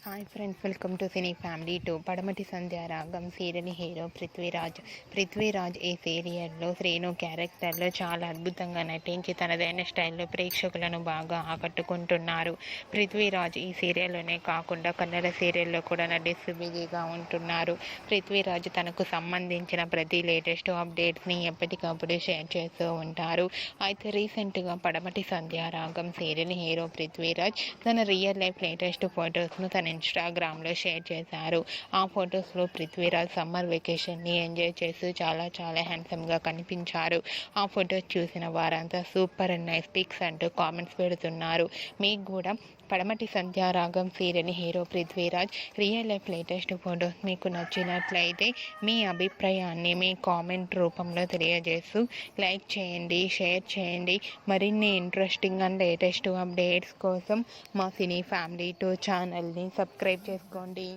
Hi friends, welcome to cine family 2. పడమటి సంధ్య రాగం serial hero Prithviraj ఈ సీరియల్లో శ్రీను క్యారెక్టర్లో చాలా అద్భుతంగా నటించి తనదైన స్టైల్లో ప్రేక్షకులను బాగా ఆకట్టుకుంటున్నారు. పృథ్వీరాజ్ ఈ సీరియల్లోనే కాకుండా కన్నడ సీరియల్లో కూడా నటిస్తూ బిజీగా ఉంటున్నారు. పృథ్వీరాజ్ తనకు సంబంధించిన ప్రతి లేటెస్ట్ అప్డేట్స్ని ఎప్పటికప్పుడు షేర్ చేస్తూ ఉంటారు. అయితే రీసెంట్గా పడమటి సంధ్య రాగం సీరియల్ హీరో పృథ్వీరాజ్ తన రియల్ లైఫ్ లేటెస్ట్ ఫొటోస్ను తన ఇన్స్టాగ్రామ్లో షేర్ చేశారు. ఆ ఫొటోస్లో పృథ్వీరాజ్ సమ్మర్ వెకేషన్ని ఎంజాయ్ చేస్తూ చాలా హ్యాండ్సమ్గా కనిపించారు. ఆ ఫొటోస్ చూసిన వారంతా సూపర్ అండ్ నైస్ పిక్స్ అంటూ కామెంట్స్ పెడుతున్నారు. మీకు కూడా Padamati Sandhyaragam serial hero Prithviraj real life latest photos మీకు నచ్చినట్లయితే మీ అభిప్రాయాన్ని మీ కామెంట్ రూపంలో తెలియజేస్తూ లైక్ చేయండి, షేర్ చేయండి. మరిన్ని ఇంట్రెస్టింగ్ అండ్ లేటెస్ట్ అప్డేట్స్ కోసం మా సినీ ఫ్యామిలీ 2 ఛానల్ని సబ్స్క్రైబ్ చేసుకోండి.